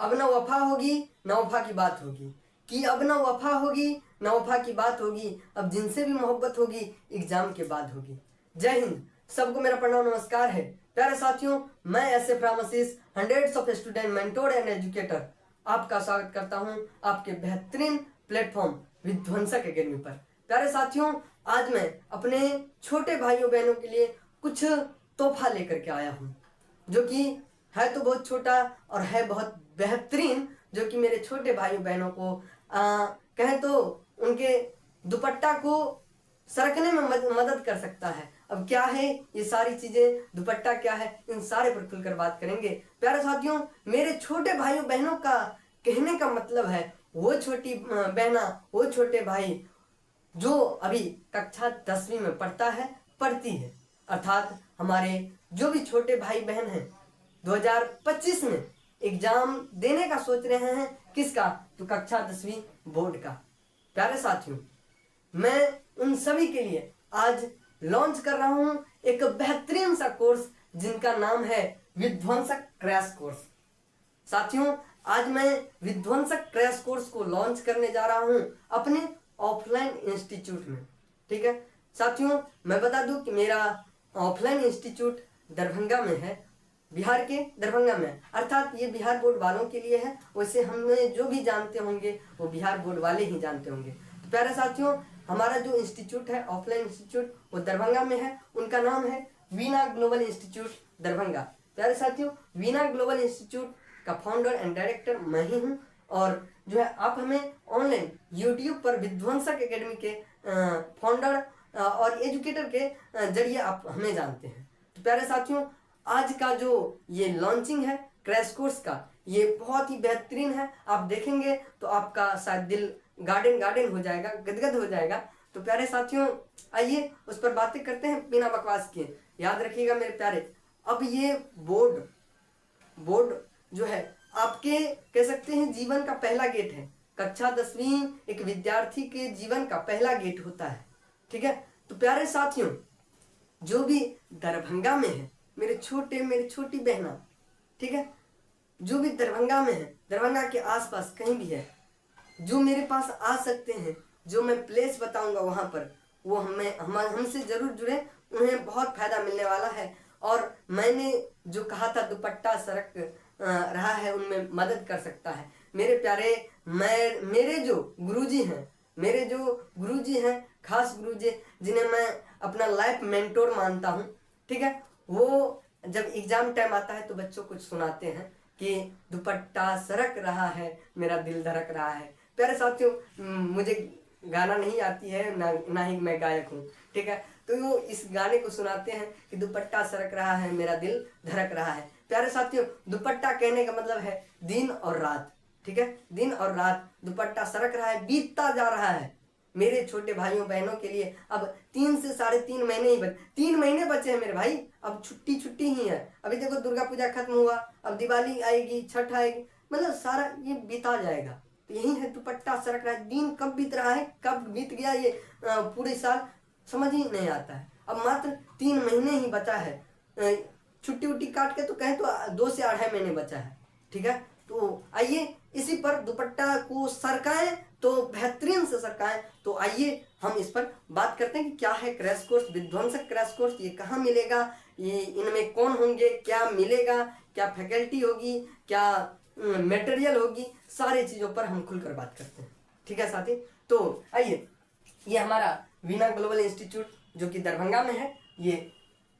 अब न वफा होगी न वफा की बात होगी, कि अब न वफा होगी न वफा की बात होगी, अब जिनसे भी मोहब्बत होगी एग्जाम के बाद होगी। जय हिंद, सबको मेरा प्रणाम नमस्कार है। प्यारे साथियों, मैं एस एफ रामसीस, hundreds of student mentor and educator, आपका स्वागत करता हूं आपके बेहतरीन प्लेटफॉर्म विध्वंसक एकेडमी पर। प्यारे साथियों, आज मैं अपने छोटे भाइयों बहनों के लिए कुछ तोहफा लेकर के आया हूं, जो कि है तो बहुत छोटा और है बहुत बेहतरीन, जो कि मेरे छोटे भाइयों बहनों को कहें तो उनके दुपट्टा को सरकने में मदद कर सकता है। अब क्या है ये सारी चीजें, दुपट्टा क्या है, इन सारे पर खुलकर बात करेंगे। प्यारे साथियों, मेरे छोटे भाइयों बहनों का कहने का मतलब है वो छोटी बहना, वो छोटे भाई जो अभी कक्षा 10वीं में पढ़ती है, अर्थात हमारे जो भी छोटे भाई बहन हैं 2025 में एग्जाम देने का सोच रहे हैं, किसका, तो कक्षा 10वीं बोर्ड का। प्यारे साथियों, मैं उन सभी के लिए आज लॉन्च कर रहा हूं एक बेहतरीन सा कोर्स, जिनका नाम है विध्वंसक क्रैश कोर्स। साथियों, आज मैं विध्वंसक क्रैश कोर्स को लॉन्च करने जा रहा हूं अपने ऑफलाइन इंस्टीट्यूट में। ठीक है साथियों, मैं बता दूं कि मेरा ऑफलाइन इंस्टीट्यूट दरभंगा में है, बिहार के दरभंगा में, अर्थात ये बिहार बोर्ड वालों के लिए है। वैसे हमें जो भी जानते होंगे वो बिहार बोर्ड वाले ही जानते होंगे। तो प्यारे साथियों, हमारा जो इंस्टीट्यूट है ऑफलाइन इंस्टीट्यूट, वो दरभंगा में है। उनका नाम है वीना ग्लोबल इंस्टीट्यूट दरभंगा। प्यारे साथियों, वीना ग्लोबल इंस्टीट्यूट का फाउंडर एंड डायरेक्टर मैं ही हूँ, और जो है आप हमें ऑनलाइन यूट्यूब पर विध्वंसक एकेडमी के फाउंडर और एजुकेटर के जरिए आप हमें जानते हैं। तो प्यारे साथियों, आज का जो ये लॉन्चिंग है क्रैश कोर्स का, ये बहुत ही बेहतरीन है। आप देखेंगे तो आपका शायद दिल गार्डन हो जाएगा, गदगद हो जाएगा। तो प्यारे साथियों, आइए उस पर बातें करते हैं बिना बकवास किए। याद रखिएगा मेरे प्यारे, अब ये बोर्ड जो है आपके कह सकते हैं जीवन का पहला गेट है। कक्षा 10वीं एक विद्यार्थी के जीवन का पहला गेट होता है। ठीक है, तो प्यारे साथियों, जो भी दरभंगा में है, मेरे छोटी बहना, ठीक है, जो भी दरभंगा में है, दरभंगा के आसपास कहीं भी है, जो मेरे पास आ सकते हैं, जो मैं प्लेस बताऊंगा वहां पर, वो हमसे जरूर जुड़े, उन्हें बहुत फायदा मिलने वाला है। और मैंने जो कहा था दुपट्टा सरक रहा है, उनमें मदद कर सकता है। मेरे प्यारे, मेरे जो गुरुजी हैं, खास गुरुजी जिन्हें मैं अपना लाइफ मेंटोर मानता हूँ, ठीक है, वो जब एग्जाम टाइम आता है तो बच्चों को सुनाते हैं कि दुपट्टा सरक रहा है, मेरा दिल धड़क रहा है। प्यारे साथियों, मुझे गाना नहीं आती है, ना ही मैं गायक हूँ, ठीक है, तो वो इस गाने को सुनाते हैं कि दुपट्टा सरक रहा है, मेरा दिल धड़क रहा है। प्यारे साथियों, दुपट्टा कहने का मतलब है दिन और रात। ठीक है, दिन और रात, दुपट्टा सरक रहा है, बीतता जा रहा है। मेरे छोटे भाइयों बहनों के लिए अब 3 से 3.5 महीने ही 3 महीने बचे हैं मेरे भाई। अब छुट्टी ही है। अभी देखो दुर्गा पूजा खत्म हुआ, अब दिवाली आएगी, छठ आएगी, मतलब सारा ये बीता जाएगा। तो यही है, दुपट्टा सरक रहा है। दिन कब बीत रहा है, कब बीत गया ये पूरे साल समझ ही नहीं आता है। अब मात्र 3 महीने ही बचा है, छुट्टी उट्टी काट के तो कहें तो 2 से 2.5 महीने बचा है। ठीक है, तो आइए इसी पर दुपट्टा को सरकाएं तो बेहतरीन से सरकाएं। तो आइए हम इस पर बात करते हैं कि क्या है क्रैश कोर्स, विध्वंसक क्रैश कोर्स, ये कहाँ मिलेगा, ये इनमें कौन होंगे, क्या मिलेगा, क्या फैकल्टी होगी, क्या मटेरियल होगी, सारी चीज़ों पर हम खुलकर बात करते हैं। ठीक है साथी, तो आइए, ये हमारा वीना ग्लोबल इंस्टीट्यूट जो कि दरभंगा में है, ये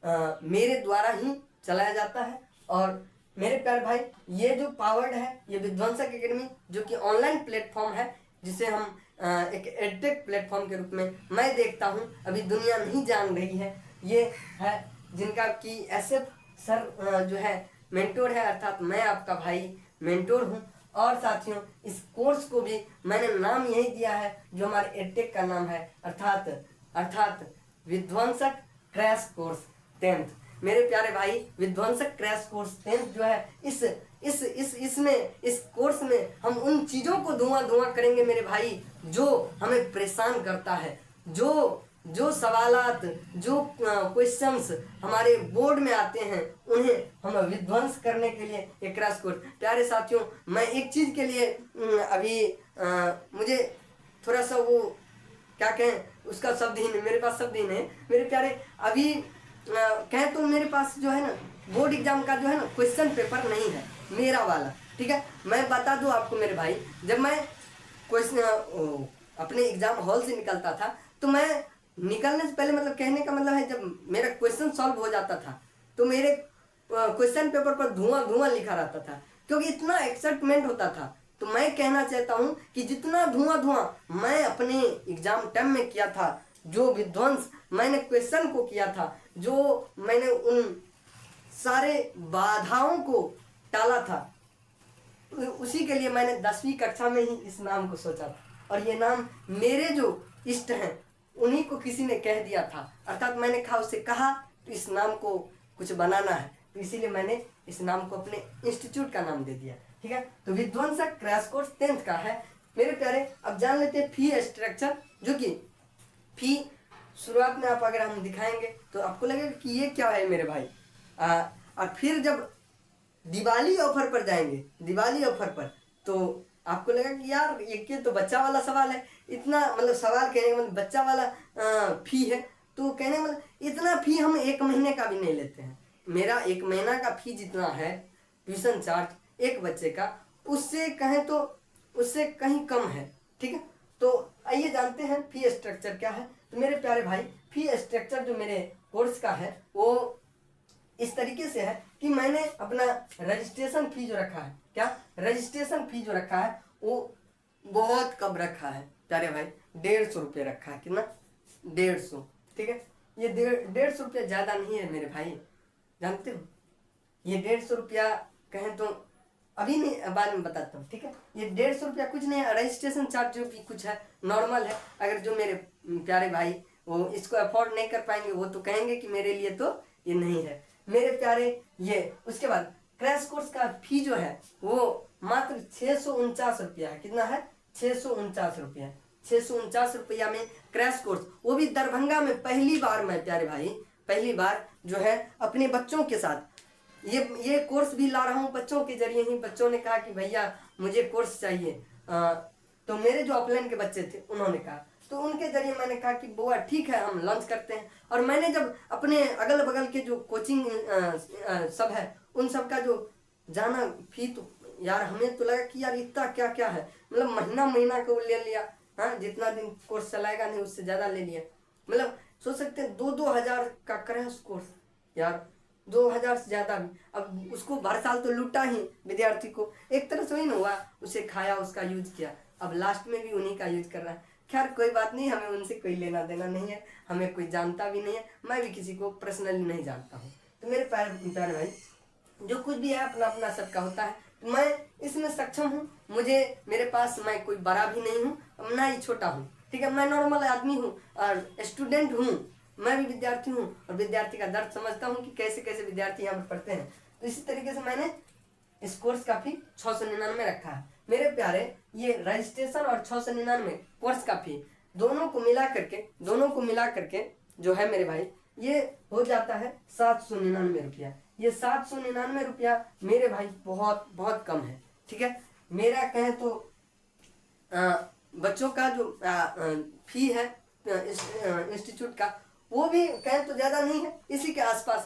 मेरे द्वारा ही चलाया जाता है। और मेरे प्यारे भाई, ये जो पावर्ड है, ये विध्वंसक एकेडमी जो कि ऑनलाइन प्लेटफॉर्म है, जिसे हम एक एडटेक प्लेटफॉर्म के रूप में मैं देखता हूँ, अभी दुनिया नहीं जान रही है। ये है जिनका कि एसएफ सर जो है मेंटोर है, अर्थात मैं आपका भाई मेंटोर हूँ। और साथियों, इस कोर्स को भी मैंने नाम यही दिया है जो हमारे एडटेक का नाम है, अर्थात विध्वंसक क्रैश कोर्स 10th। मेरे प्यारे भाई, विध्वंसक क्रैश कोर्स 10th जो है, इस कोर्स में हम उन चीज़ों को धुआं करेंगे मेरे भाई, जो हमें परेशान करता है, जो जो सवालात, जो क्वेश्चंस हमारे बोर्ड में आते हैं, उन्हें हम विध्वंस करने के लिए एक क्रैश कोर्स। प्यारे साथियों, मैं एक चीज़ के लिए अभी मुझे थोड़ा सा वो क्या कहें, उसका शब्द ही नहीं, मेरे पास शब्द ही नहीं मेरे प्यारे। अभी कहें तो मेरे पास जो है ना बोर्ड एग्जाम का जो है ना क्वेश्चन पेपर नहीं है मेरा वाला, ठीक है। मैं बता दूं आपको मेरे भाई, जब मैं क्वेश्चन अपने एग्जाम हॉल से निकलता था तो मैं निकलने से पहले, मतलब कहने का मतलब है, जब मेरा क्वेश्चन सॉल्व हो जाता था तो मेरे क्वेश्चन पेपर पर धुआं धुआं लिखा रहता था, क्योंकि इतना एक्साइटमेंट होता था। तो मैं कहना चाहता हूं कि जितना धुआं धुआं मैं अपने एग्जाम टाइम में किया था, जो विध्वंस मैंने क्वेश्चन को किया था, जो मैंने उन सारे बाधाओं को टाला था, उसी के लिए मैंने 10वीं कक्षा में ही इस नाम को सोचा था। और ये नाम मेरे जो इष्ट हैं उन्हीं को किसी ने कह दिया था, अर्थात मैंने कहा, उससे कहा तो इस नाम को कुछ बनाना है, तो इसीलिए मैंने इस नाम को अपने इंस्टीट्यूट का नाम दे दिया, ठीक है। तो विध्वंसक क्रैश कोर्स 10th का है मेरे प्यारे। अब जान लेते हैं फी स्ट्रक्चर, जो कि फी शुरुआत में आप अगर हम दिखाएंगे तो आपको लगेगा कि ये क्या है मेरे भाई। और फिर जब दिवाली ऑफर पर जाएंगे, दिवाली ऑफर पर, तो आपको लगा कि यार ये तो बच्चा वाला सवाल है, इतना मतलब सवाल कहने का मतलब बच्चा वाला फी है, तो कहने का मतलब इतना फी हम एक महीने का भी नहीं लेते हैं। मेरा एक महीना का फी जितना है ट्यूशन चार्ज एक बच्चे का, उससे कहें तो उससे कहीं कम है, ठीक है। तो आइए जानते हैं फी स्ट्रक्चर क्या है। तो मेरे प्यारे भाई, फी स्ट्रक्चर जो मेरे कोर्स का है वो इस तरीके से है कि मैंने अपना रजिस्ट्रेशन फी जो रखा है, क्या रजिस्ट्रेशन फी जो रखा है वो बहुत कम रखा है प्यारे भाई, 150 रुपये रखा है। कितना? 150, ठीक है। ये 150 रुपया ज़्यादा नहीं है मेरे भाई, जानते हो। ये 150 रुपया कहें तो अभी नहीं, बाद में बताता हूँ, ठीक है। ये 150 रुपया कुछ नहीं है, रजिस्ट्रेशन चार्ज जो भी कुछ है नॉर्मल है। अगर जो मेरे प्यारे भाई वो इसको अफोर्ड नहीं कर पाएंगे वो तो कहेंगे कि मेरे लिए तो ये नहीं है मेरे प्यारे। ये उसके बाद क्रैश कोर्स का फी जो है वो मात्र 649 रुपया है। कितना है? 649 रुपया। 649 रुपया में क्रैश कोर्स, वो भी दरभंगा में पहली बार, मैं प्यारे भाई पहली बार जो है अपने बच्चों के साथ ये कोर्स भी ला रहा हूँ बच्चों के जरिए ही। बच्चों ने कहा कि भैया मुझे कोर्स चाहिए, तो मेरे जो ऑफलाइन के बच्चे थे उन्होंने कहा, तो उनके जरिए मैंने कहा कि बुआ ठीक है हम लॉन्च करते हैं। और मैंने जब अपने अगल बगल के जो कोचिंग सब है उन सब का जो जाना फी, तो यार हमें तो लगा कि यार इतना क्या क्या है, मतलब महीना महीना को ले लिया, हाँ जितना दिन कोर्स चलाएगा नहीं उससे ज़्यादा ले लिया। मतलब सोच सकते हैं 2-2 हज़ार का क्रैश कोर्स, यार 2 हज़ार से ज़्यादा भी। अब उसको हर साल तो लूटा ही विद्यार्थी को, एक तरह से वही ना हुआ, उसे खाया, उसका यूज किया, अब लास्ट में भी उन्हीं का यूज कर रहा है। खैर कोई बात नहीं, हमें उनसे कोई लेना देना नहीं है, हमें कोई जानता भी नहीं है, मैं भी किसी को पर्सनली नहीं जानता हूँ। तो मेरे प्यारे भाई, जो कुछ भी है अपना अपना सबका होता है, तो मैं इसमें सक्षम हूँ। मुझे मेरे पास, मैं कोई बड़ा भी नहीं हूँ ना ही छोटा हूँ, ठीक है। मैं नॉर्मल आदमी हूँ और स्टूडेंट हूँ, मैं भी विद्यार्थी हूँ और विद्यार्थी का दर्द समझता हूँ कि कैसे कैसे विद्यार्थी यहाँ पर पढ़ते हैं। तो इसी तरीके से मैंने इस कोर्स का फी 699 रखा है मेरे प्यारे। ये रजिस्ट्रेशन और 699 कोर्स का फी दोनों को मिला करके जो है मेरे भाई, ये हो जाता है 799 रुपया। ये 799 रुपया मेरे भाई बहुत बहुत कम है, ठीक है। मेरा कहें तो बच्चों का जो फी है इंस्टीट्यूट का, वो भी कहें तो ज़्यादा नहीं है, इसी के आसपास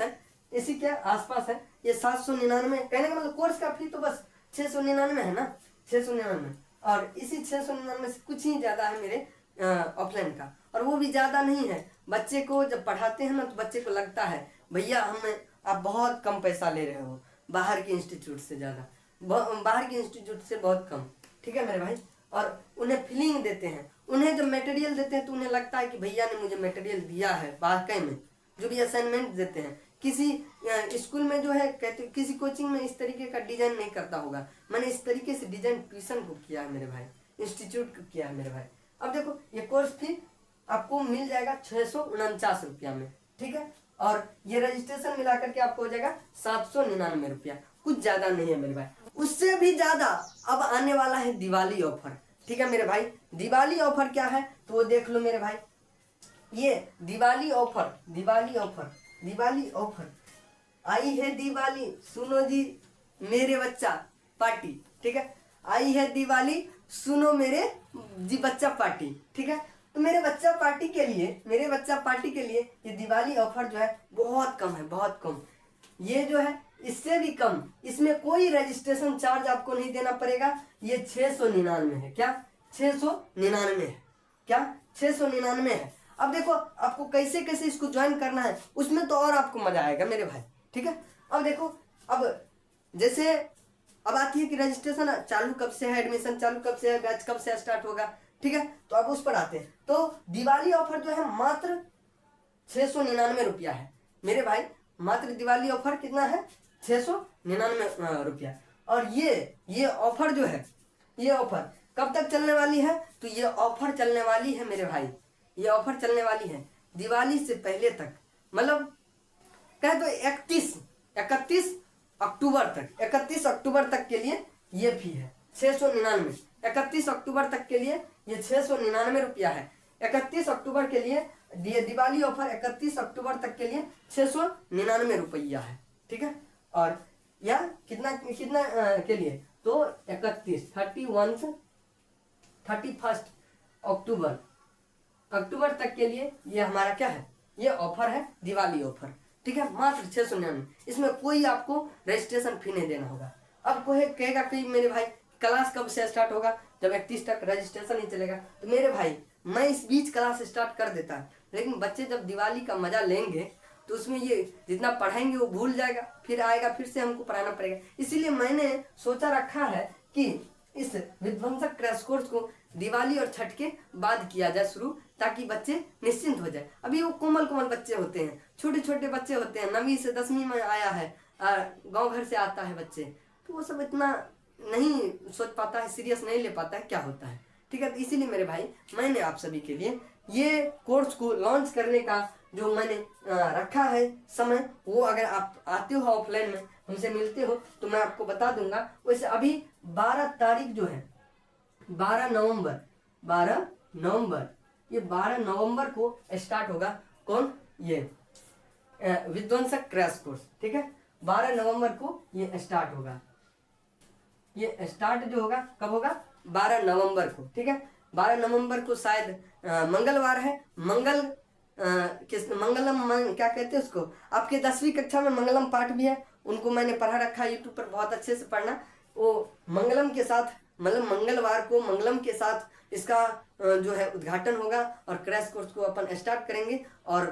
है। ये 799, कहने का मतलब कोर्स का फी तो बस 699 है ना, 699, और इसी 699 से कुछ ही ज़्यादा है मेरे ऑफलाइन का, और वो भी ज़्यादा नहीं है। बच्चे को जब पढ़ाते हैं ना तो बच्चे को लगता है भैया आप बहुत कम पैसा ले रहे हो, बाहर के इंस्टीट्यूट से ज़्यादा, बाहर के इंस्टीट्यूट से बहुत कम, ठीक है मेरे भाई। और उन्हें फीलिंग देते हैं, उन्हें जब मटेरियल देते हैं तो उन्हें लगता है कि भैया ने मुझे मटेरियल दिया है वाकई में। जो भी असाइनमेंट देते हैं, किसी स्कूल में जो है कहते, किसी कोचिंग में इस तरीके का डिजाइन नहीं करता होगा, मैंने इस तरीके से डिजाइन ट्यूशन को किया है मेरे भाई, इंस्टीट्यूट को किया है मेरे भाई। अब देखो ये कोर्स फी आपको मिल जाएगा 649 रुपया में, ठीक है। और ये रजिस्ट्रेशन मिला करके आपको हो जाएगा 799 रुपया, कुछ ज्यादा नहीं है मेरे भाई। उससे भी ज्यादा अब आने वाला है दिवाली ऑफर, ठीक है मेरे भाई। दिवाली ऑफर क्या है तो वो देख लो मेरे भाई। ये Diwali offer, Diwali offer, Diwali offer आई है दिवाली, सुनो जी मेरे बच्चा पार्टी, ठीक है। आई है दिवाली, सुनो मेरे जी बच्चा पार्टी, ठीक है। तो मेरे बच्चा पार्टी के लिए, मेरे बच्चा पार्टी के लिए ये दिवाली ऑफर जो है बहुत कम है, बहुत कम। ये जो है इससे भी कम, इसमें कोई रजिस्ट्रेशन चार्ज आपको नहीं देना पड़ेगा। ये 699 है। क्या 699 है? क्या 699 है? अब देखो आपको कैसे कैसे इसको ज्वाइन करना है, उसमें तो और आपको मजा आएगा मेरे भाई, ठीक है। अब देखो, अब जैसे अब आती है कि रजिस्ट्रेशन चालू कब से है, एडमिशन चालू कब से है, बैच कब से स्टार्ट होगा, ठीक है। तो अब उस पर आते हैं। तो दिवाली ऑफर जो है मात्र 699 रुपया है मेरे भाई। मात्र दिवाली ऑफर कितना है? 699 रुपया। और ये ऑफर जो है, ये ऑफर कब तक चलने वाली है? तो ये ऑफर चलने वाली है मेरे भाई, ये ऑफर चलने वाली है दिवाली से पहले तक, मतलब कहे तो 31 अक्टूबर तक, 31 अक्टूबर तक के लिए ये फी है 699। 31 अक्टूबर तक के लिए ये 699 रुपया है। 31 अक्टूबर के लिए दिवाली ऑफर 31 अक्टूबर तक के लिए 699 रुपया है, ठीक है। और या कितना कितना के लिए? तो 31 अक्टूबर तक के लिए ये हमारा क्या है? ये ऑफर है दिवाली ऑफर, ठीक है। मात्र 699, इसमें कोई आपको रजिस्ट्रेशन फी नहीं देना होगा। अब कोई कहेगा कि मेरे भाई क्लास कब से स्टार्ट होगा? जब 31 तक रजिस्ट्रेशन नहीं चलेगा। तो मेरे भाई मैं इस बीच क्लास स्टार्ट कर देता, लेकिन बच्चे जब दिवाली का मजा लेंगे तो उसमें ये जितना पढ़ाएंगे वो भूल जाएगा, फिर आएगा, फिर से हमको पढ़ाना पड़ेगा। इसीलिए मैंने सोचा रखा है कि इस विध्वंसक क्रैश कोर्स को दिवाली और छठ के बाद किया जाए शुरू, ताकि बच्चे निश्चिंत हो जाए। अभी वो कोमल कोमल बच्चे होते हैं, छोटे छोटे बच्चे होते हैं, 9वीं से 10वीं में आया है, गांव घर से आता है बच्चे, तो वो सब इतना नहीं सोच पाता है, सीरियस नहीं ले पाता है क्या होता है, ठीक है। तो इसीलिए मेरे भाई मैंने आप सभी के लिए ये कोर्स को लॉन्च करने का जो मैंने रखा है समय, वो अगर आप आते हो ऑफलाइन में हमसे मिलते हो तो मैं आपको बता दूंगा। वैसे अभी 12 तारीख जो है 12 नवंबर ये 12 नवंबर को स्टार्ट होगा। कौन? ये विध्वंसक क्रैश कोर्स, ठीक है। 12 नवंबर को ये स्टार्ट होगा। ये स्टार्ट जो होगा कब होगा? 12 नवंबर को, ठीक है। 12 नवंबर को शायद मंगलवार है। मंगलम क्या कहते हैं उसको? आपके 10वीं कक्षा में मंगलम पाठ भी है, उनको मैंने पढ़ा रखा है यूट्यूब पर, बहुत अच्छे से पढ़ना। वो मंगलम के साथ, मतलब मंगलवार को मंगलम के साथ इसका जो है उद्घाटन होगा और क्रैश कोर्स को अपन स्टार्ट करेंगे। और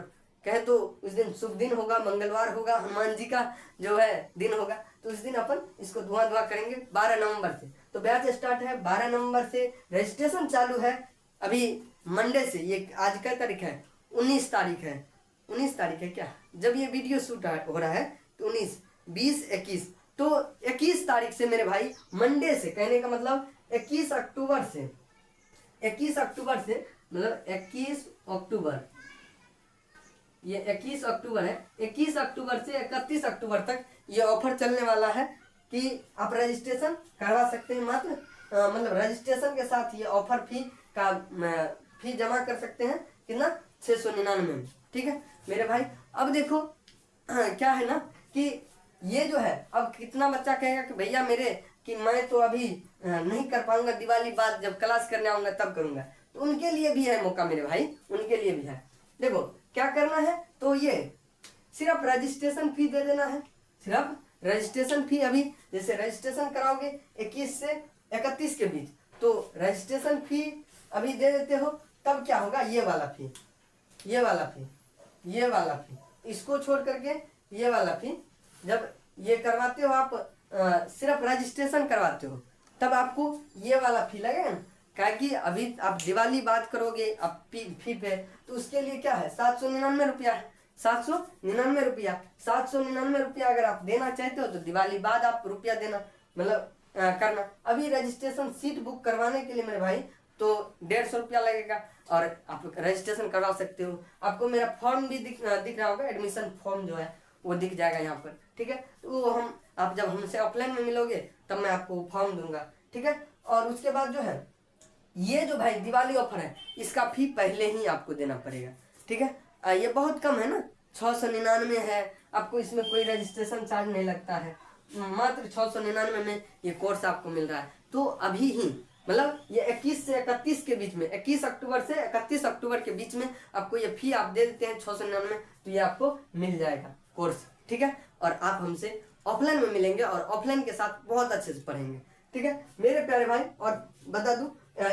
कहे तो उस दिन शुभ दिन होगा, मंगलवार होगा, हनुमान जी का जो है दिन होगा, तो उस दिन अपन इसको धुआं करेंगे 12 नवंबर से। तो बैच स्टार्ट है 12 नवंबर से, रजिस्ट्रेशन चालू है अभी मंडे से। ये आज क्या तारीख है? 19 तारीख है। 19 तारीख है क्या? जब ये वीडियो शूट हो रहा है तो 19, 20, 21, तो 21 तारीख से मेरे भाई मंडे से, कहने का मतलब 21 अक्टूबर से, 21 अक्टूबर से, मतलब 21 अक्टूबर, ये 21 अक्टूबर है। 21 अक्टूबर से 31 अक्टूबर तक ये ऑफर चलने वाला है कि आप रजिस्ट्रेशन करवा सकते हैं। मात्र मतलब रजिस्ट्रेशन के साथ ये ऑफर फी जमा कर सकते हैं। कितना? 699 में, ठीक है मेरे भाई। अब देखो क्या है ना कि ये जो है, अब कितना बच्चा कहेगा कि भैया मेरे कि मैं तो अभी नहीं कर पाऊंगा, दिवाली बाद जब क्लास करने आऊंगा तब करूंगा। तो उनके लिए भी है मौका मेरे भाई, उनके लिए भी है। देखो क्या करना है, तो ये सिर्फ रजिस्ट्रेशन फी दे देना है, सिर्फ रजिस्ट्रेशन फी। अभी जैसे रजिस्ट्रेशन कराओगे 21 से 31 के बीच, तो रजिस्ट्रेशन फी अभी दे देते हो, तब क्या होगा? ये वाला फी, ये वाला फी, ये वाला फी, इसको छोड़ करके ये वाला फी जब ये करवाते हो आप, सिर्फ रजिस्ट्रेशन करवाते हो, तब आपको ये वाला फी लगेगा ना। क्या कि अभी आप दिवाली बात करोगे अब फी पे, तो उसके लिए क्या है? 799 रुपया है। 799 रुपया, 799 रुपया अगर आप देना चाहते हो तो दिवाली बाद आप रुपया देना, मतलब करना। अभी रजिस्ट्रेशन सीट बुक करवाने के लिए मेरे भाई तो 150 रुपया लगेगा और आप रजिस्ट्रेशन करवा सकते हो। आपको मेरा फॉर्म भी दिख रहा होगा, एडमिशन फॉर्म जो है वो दिख जाएगा यहाँ पर, ठीक है। तो वो आप जब हमसे ऑफलाइन में मिलोगे तब मैं आपको फॉर्म दूंगा, ठीक है। और उसके बाद जो है ये जो भाई दिवाली ऑफर है, इसका फी पहले ही आपको देना पड़ेगा। ठीक है। ये बहुत कम है ना, 699 है। आपको इसमें कोई रजिस्ट्रेशन चार्ज नहीं लगता है, मात्र 699 में ये कोर्स आपको मिल रहा है। तो अभी ही मतलब ये 21 से 31 के बीच में, 21 अक्टूबर से 31 अक्टूबर के बीच में आपको ये फी आप दे देते हैं 699, तो ये आपको मिल जाएगा कोर्स, ठीक है। और आप हमसे ऑफलाइन में मिलेंगे और ऑफलाइन के साथ बहुत अच्छे से पढ़ेंगे, ठीक है मेरे प्यारे भाई। और बता दूं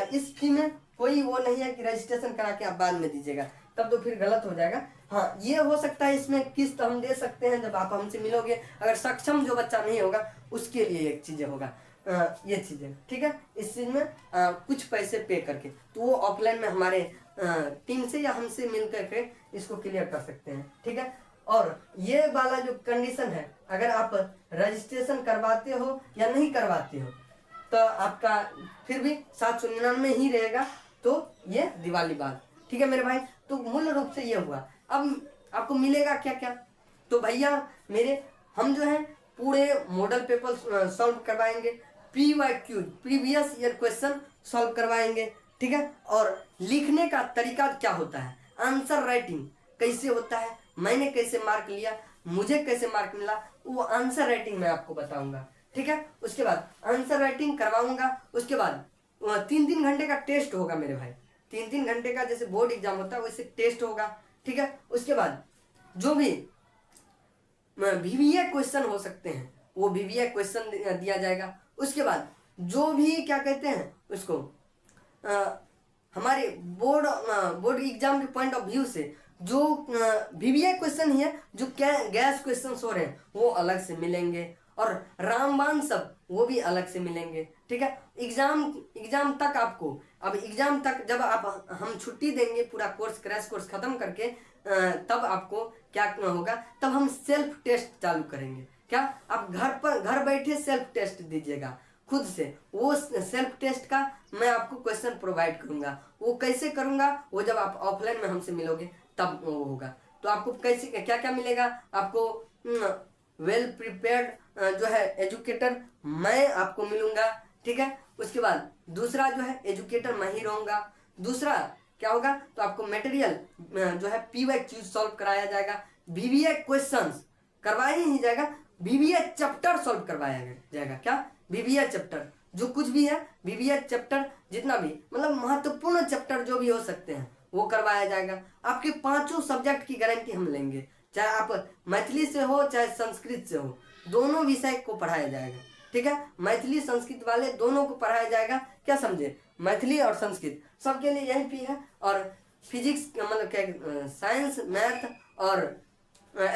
इस फी में कोई वो नहीं है कि रजिस्ट्रेशन करा के आप बाद में दीजिएगा, तब तो फिर गलत हो जाएगा। हाँ, ये हो सकता है इसमें किस्त हम दे सकते हैं जब आप हमसे मिलोगे, अगर सक्षम जो बच्चा नहीं होगा उसके लिए एक चीज़ें होगा, ये चीज़ें, ठीक है। इस चीज़ में कुछ पैसे पे करके, तो वो ऑफलाइन में हमारे टीम से या हमसे मिल करके इसको क्लियर कर सकते हैं, ठीक है। और ये वाला जो कंडीशन है, अगर आप रजिस्ट्रेशन करवाते हो या नहीं करवाते हो तो आपका फिर भी 799 ही रहेगा, तो ये दिवाली बाद, ठीक है मेरे भाई। तो मूल रूप से ये हुआ। अब आपको मिलेगा क्या क्या, तो भैया मेरे हम जो है पूरे मॉडल पेपर सॉल्व करवाएंगे, PYQ previous year question solve करवाएंगे, ठीक है। और लिखने का तरीका क्या होता है, आंसर राइटिंग कैसे होता है, मैंने कैसे मार्क लिया, मुझे कैसे मार्क मिला, वो आंसर राइटिंग मैं आपको बताऊंगा, ठीक है। उसके बाद आंसर राइटिंग करवाऊंगा, उसके बाद 3-3 घंटे का टेस्ट होगा मेरे भाई, 3-3 घंटे का जैसे बोर्ड एग्जाम होता है वैसे टेस्ट होगा, ठीक है। उसके बाद जो भी VBA क्वेश्चन हो सकते हैं वो VBA क्वेश्चन दिया जाएगा। उसके बाद जो भी क्या कहते हैं उसको हमारे बोर्ड एग्जाम के पॉइंट ऑफ व्यू से जो VBA क्वेश्चन ही है, जो क्या गैस क्वेश्चन हो रहे हैं वो अलग से मिलेंगे, और रामबाण सब वो भी अलग से मिलेंगे, ठीक है। एग्जाम तक आपको, अब एग्जाम तक जब आप हम छुट्टी देंगे पूरा कोर्स क्रैश कोर्स खत्म करके, तब आपको क्या होगा, तब हम सेल्फ टेस्ट चालू करेंगे। क्या आप घर बैठे सेल्फ टेस्ट दीजिएगा खुद से, वो सेल्फ टेस्ट का मैं आपको क्वेश्चन प्रोवाइड करूंगा। वो कैसे करूंगा, वो जब आप ऑफलाइन में हमसे मिलोगे तब वो होगा। तो आपको कैसे क्या क्या मिलेगा, आपको वेल प्रिपेयर्ड जो है एजुकेटर मैं आपको मिलूंगा, ठीक है। उसके बाद दूसरा जो है एजुकेटर मैं ही रहूंगा। दूसरा क्या होगा, तो आपको मटेरियल जो है PYQ सॉल्व कराया जाएगा, VBA क्वेश्चंस करवाया ही जाएगा, VBA चैप्टर सॉल्व करवाया जाएगा। क्या VBA चैप्टर जो कुछ भी है, VBA चैप्टर जितना भी मतलब महत्वपूर्ण चैप्टर जो भी हो सकते हैं वो करवाया जाएगा। आपके 5 सब्जेक्ट की गारंटी हम लेंगे, चाहे आप मैथिली से हो चाहे संस्कृत से हो, दोनों विषय को पढ़ाया जाएगा, ठीक है। मैथिली संस्कृत वाले दोनों को पढ़ाया जाएगा, क्या समझे, मैथिली और संस्कृत सबके लिए यही फी है। और फिजिक्स मतलब क्या साइंस मैथ और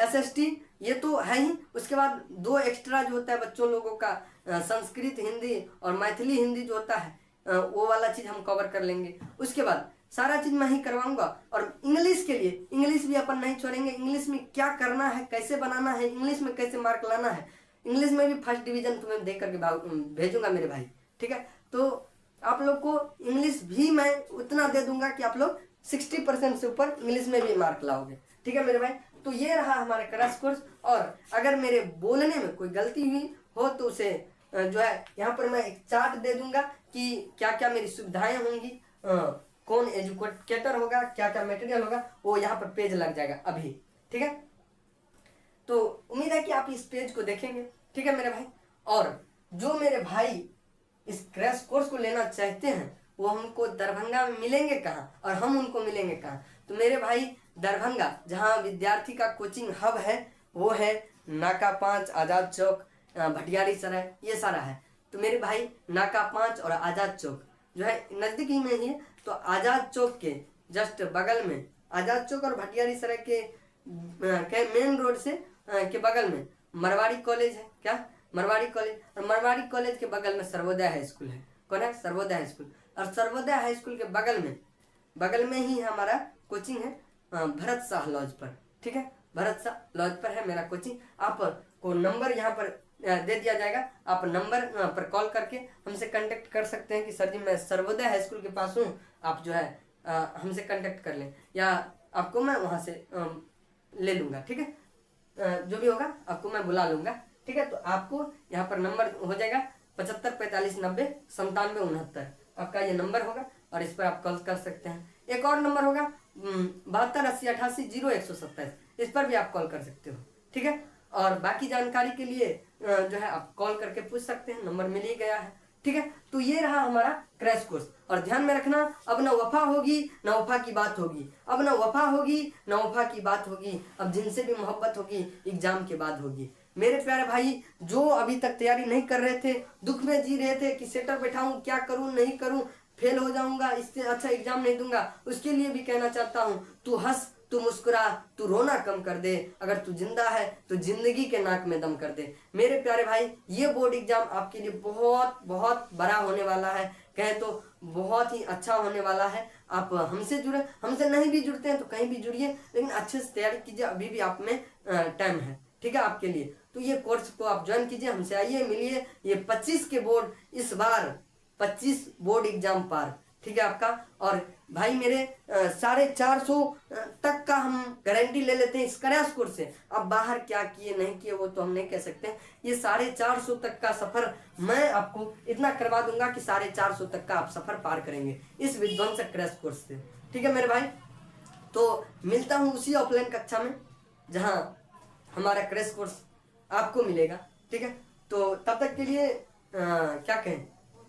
SST ये तो है ही। उसके बाद 2 एक्स्ट्रा जो होता है बच्चों लोगों का, संस्कृत हिंदी और मैथिली हिंदी जो होता है, वो वाला चीज़ हम कवर कर लेंगे। उसके बाद सारा चीज़ मैं ही करवाऊंगा। और इंग्लिश के लिए, इंग्लिश भी अपन नहीं छोड़ेंगे, इंग्लिश में क्या करना है, कैसे बनाना है, इंग्लिश में कैसे मार्क लाना है, इंग्लिश में भी फर्स्ट डिवीजन तुम्हें दे करके भेजूंगा मेरे भाई, ठीक है। तो आप लोग को इंग्लिश भी मैं उतना दे दूंगा कि आप लोग 60% से ऊपर इंग्लिश में भी मार्क लाओगे, ठीक है मेरे भाई। तो ये रहा हमारे क्रैश कोर्स। और अगर मेरे बोलने में कोई गलती हुई हो तो उसे जो है यहाँ पर मैं एक चार्ट दे दूंगा कि क्या क्या मेरी सुविधाएं होंगी, कौन एजुकेटर होगा, क्या क्या मटेरियल होगा, वो यहाँ पर पेज लग जाएगा अभी, ठीक है। तो उम्मीद है कि आप इस पेज को देखेंगे, ठीक है मेरे भाई। और जो मेरे भाई इस क्रैश कोर्स को लेना चाहते हैं वो हमको दरभंगा में मिलेंगे कहाँ और हम उनको मिलेंगे कहाँ, तो मेरे भाई दरभंगा जहाँ विद्यार्थी का कोचिंग हब है वो है नाका 5, आज़ाद चौक, भटियारी सराय, ये सारा है। तो मेरे भाई नाका 5 और आज़ाद चौक जो है नज़दीक ही में ही है, तो आज़ाद चौक के जस्ट बगल में, आज़ाद चौक और भटियारी सराय के मेन रोड से के बगल में मरवाड़ी कॉलेज है। क्या मरवाड़ी कॉलेज, और मरवाड़ी कॉलेज के बगल में सर्वोदय हाई स्कूल है। कौन है, सर्वोदय हाई स्कूल। और सर्वोदय हाई स्कूल के बगल में ही हमारा कोचिंग है भरत शाह लॉज पर, ठीक है। भरत शाह लॉज पर है मेरा कोचिंग। आप को नंबर यहाँ पर दे दिया जाएगा, आप नंबर पर कॉल करके हमसे कांटेक्ट कर सकते हैं कि सर जी मैं सर्वोदय हाई स्कूल के पास हूँ, आप जो है हमसे कांटेक्ट कर लें, या आपको मैं वहाँ से ले लूँगा, ठीक है। जो भी होगा आपको मैं बुला लूँगा, ठीक है। तो आपको यहाँ पर नंबर हो जाएगा 75 45 90 97 69, आपका ये नंबर होगा और इस पर आप कॉल कर सकते हैं। एक और नंबर होगा 72 80 88 0127, इस पर भी आप कॉल कर सकते हो। ठीक है, और बाकी जानकारी के लिए जो है आप कॉल करके पूछ सकते हैं, नंबर मिल ही गया है। ठीक है, तो ये रहा हमारा क्रैश कोर्स। और ध्यान में रखना, अब न वफा होगी न वफा की बात होगी, अब न वफा होगी न वफा की बात होगी, अब जिनसे भी मोहब्बत होगी एग्जाम के बाद होगी। मेरे प्यारे भाई, जो अभी तक तैयारी नहीं कर रहे थे, दुख में जी रहे थे कि सेटर बैठाऊं, क्या करूं नहीं करूं, फेल हो जाऊंगा, इससे अच्छा एग्जाम नहीं दूंगा, उसके लिए भी कहना चाहता हूं, तू हंस, तू मुस्कुरा, तू रोना कम कर दे। अगर तू जिंदा है तो जिंदगी के नाक में दम कर दे। मेरे प्यारे भाई, ये बोर्ड एग्जाम आपके लिए बहुत बहुत बड़ा होने वाला है, कहे तो बहुत ही अच्छा होने वाला है। आप हमसे जुड़े, हमसे नहीं भी जुड़ते हैं तो कहीं भी जुड़िए, लेकिन अच्छे से तैयारी कीजिए, अभी भी आप में टाइम है। ठीक है, आपके लिए तो ये कोर्स को आप ज्वाइन कीजिए, हमसे आइए, मिलिए। ये 25 के बोर्ड, इस बार 25 बोर्ड एग्जाम पार। ठीक है आपका। और भाई मेरे 450 तक का हम गारंटी ले लेते हैं इस क्रैश कोर्स से। अब बाहर क्या किए नहीं किए वो तो हम नहीं कह सकते। ये 450 तक का सफर मैं आपको इतना करवा दूंगा कि 450 तक का आप सफर पार करेंगे इस विध्वंसक क्रैश कोर्स से। ठीक है मेरे भाई, तो मिलता हूँ उसी ऑफलाइन कक्षा में जहाँ हमारा क्रैश कोर्स आपको मिलेगा। ठीक है, तो तब तक के लिए क्या कहें,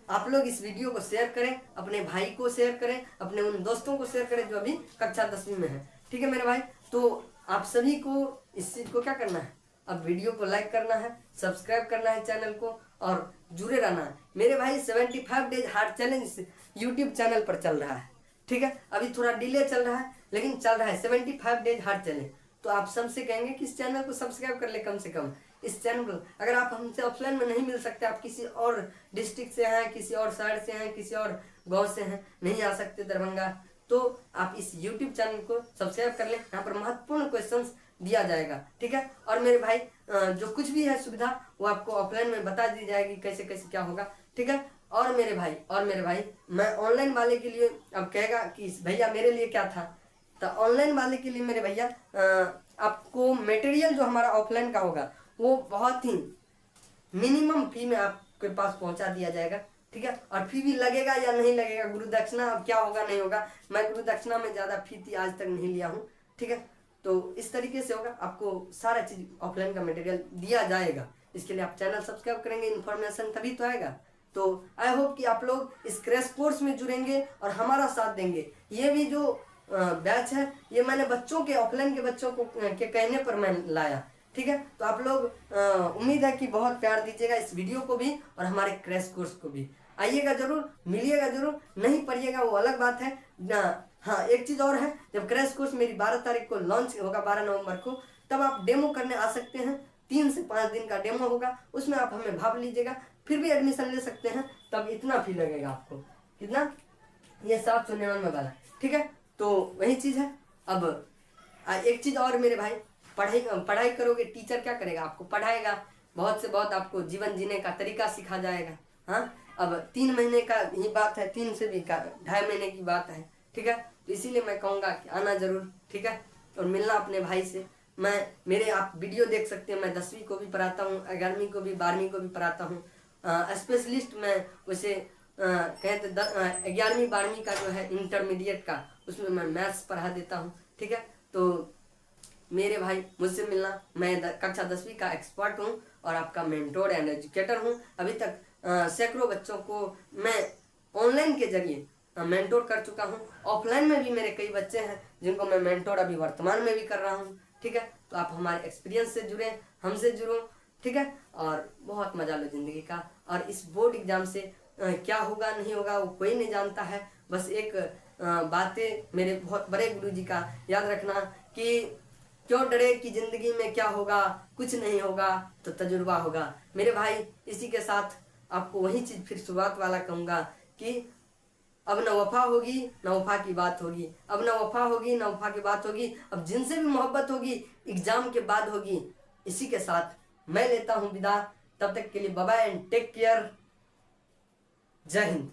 आप लोग इस वीडियो को शेयर करें, अपने भाई को शेयर करें, अपने उन दोस्तों को शेयर करें जो अभी कक्षा 10वीं में है। ठीक है मेरे भाई, तो आप सभी को इस चीज़ को क्या करना है, अब वीडियो को लाइक करना है, सब्सक्राइब करना है चैनल को और जुड़े रहना है। मेरे भाई 75 days hard challenge YouTube channel पर चल रहा है। ठीक है, अभी थोड़ा डिले चल रहा है लेकिन चल रहा है 75 डेज हार्ड चैलेंज। तो आप सबसे कहेंगे कि इस चैनल को सब्सक्राइब कर ले कम से कम। इस चैनल को अगर आप हमसे ऑफलाइन में नहीं मिल सकते, आप किसी और डिस्ट्रिक्ट से हैं, किसी और शहर से हैं, किसी और गांव से हैं, नहीं आ सकते दरभंगा, तो आप इस YouTube चैनल को सब्सक्राइब कर लें। यहाँ पर महत्वपूर्ण क्वेश्चंस दिया जाएगा। ठीक है, और मेरे भाई जो कुछ भी है सुविधा वो आपको ऑफलाइन में बता दी जाएगी, कैसे कैसे क्या होगा। ठीक है, और मेरे भाई मैं ऑनलाइन वाले के लिए अब कहेगा कि भैया मेरे लिए क्या था, तो ऑनलाइन वाले के लिए मेरे भैया आपको मटेरियल जो हमारा ऑफलाइन का होगा वो बहुत ही मिनिमम फी में आपके पास पहुंचा दिया जाएगा। ठीक है, और फी भी लगेगा या नहीं लगेगा, गुरु दक्षिणा अब क्या होगा नहीं होगा, मैं गुरु दक्षिणा में ज़्यादा फी थी आज तक नहीं लिया हूँ। ठीक है, तो इस तरीके से होगा, आपको सारा चीज़ ऑफलाइन का मटेरियल दिया जाएगा। इसके लिए आप चैनल सब्सक्राइब करेंगे, इन्फॉर्मेशन तभी तो आएगा। तो आई होप कि आप लोग इस क्रैश कोर्स में जुड़ेंगे और हमारा साथ देंगे। ये भी जो बैच है ये मैंने बच्चों के, ऑफलाइन के बच्चों को के कहने पर मैं लाया। ठीक है, तो आप लोग उम्मीद है कि बहुत प्यार दीजिएगा इस वीडियो को भी और हमारे क्रैश कोर्स को भी। आइएगा जरूर, मिलिएगा जरूर, नहीं पढ़िएगा वो अलग बात है ना। हाँ, एक चीज़ और है, जब क्रैश कोर्स मेरी 12 तारीख को लॉन्च होगा, 12 नवंबर को, तब आप डेमो करने आ सकते हैं। 3 से 5 दिन का डेमो होगा, उसमें आप हमें भाग लीजिएगा, फिर भी एडमिशन ले सकते हैं। तब इतना फी लगेगा आपको, कितना, ये 799 वाला। ठीक है, तो वही चीज़ है। अब एक चीज़ और मेरे भाई, पढ़ाई करोगे, टीचर क्या करेगा, आपको पढ़ाएगा, बहुत से बहुत आपको जीवन जीने का तरीका सिखा जाएगा। हाँ, अब 3 महीने का ही बात है, 3 से भी 2.5 महीने की बात है। ठीक है, तो इसीलिए मैं कहूँगा कि आना जरूर। ठीक है, और मिलना अपने भाई से। मेरे आप वीडियो देख सकते हैं, मैं 10वीं को भी पढ़ाता हूँ, 11वीं को भी, 12वीं को भी पढ़ाता हूँ। स्पेशलिस्ट मैं वैसे कहते 11वीं 12वीं का जो है इंटरमीडिएट का, उसमें मैं मैथ्स पढ़ा देता हूँ। ठीक है, तो मेरे भाई मुझसे मिलना, मैं कक्षा 10वीं का एक्सपर्ट हूँ और आपका मेंटोर एंड एजुकेटर हूँ। अभी तक सैकड़ों बच्चों को मैं ऑनलाइन के जरिए मेंटोर कर चुका हूँ। ऑफलाइन में भी मेरे कई बच्चे हैं जिनको मैं मेंटोर अभी वर्तमान में भी कर रहा हूँ। ठीक है, तो आप हमारे एक्सपीरियंस से जुड़े, हमसे जुड़ो। ठीक है, और बहुत मजा लो जिंदगी का। और इस बोर्ड एग्जाम से क्या होगा नहीं होगा वो कोई नहीं जानता है। बस एक बातें मेरे बहुत बड़े गुरुजी का याद रखना कि क्यों डरे कि जिंदगी में क्या होगा, कुछ नहीं होगा तो तजुर्बा होगा। मेरे भाई, इसी के साथ आपको वही चीज़ फिर शुरुआत वाला कहूँगा कि अब न वफा होगी न वफा की बात होगी, अब न वफा होगी न वफा की बात होगी, अब जिनसे भी मोहब्बत होगी एग्जाम के बाद होगी। इसी के साथ मैं लेता हूँ विदा। तब तक के लिए bye bye and take care. जय हिंद।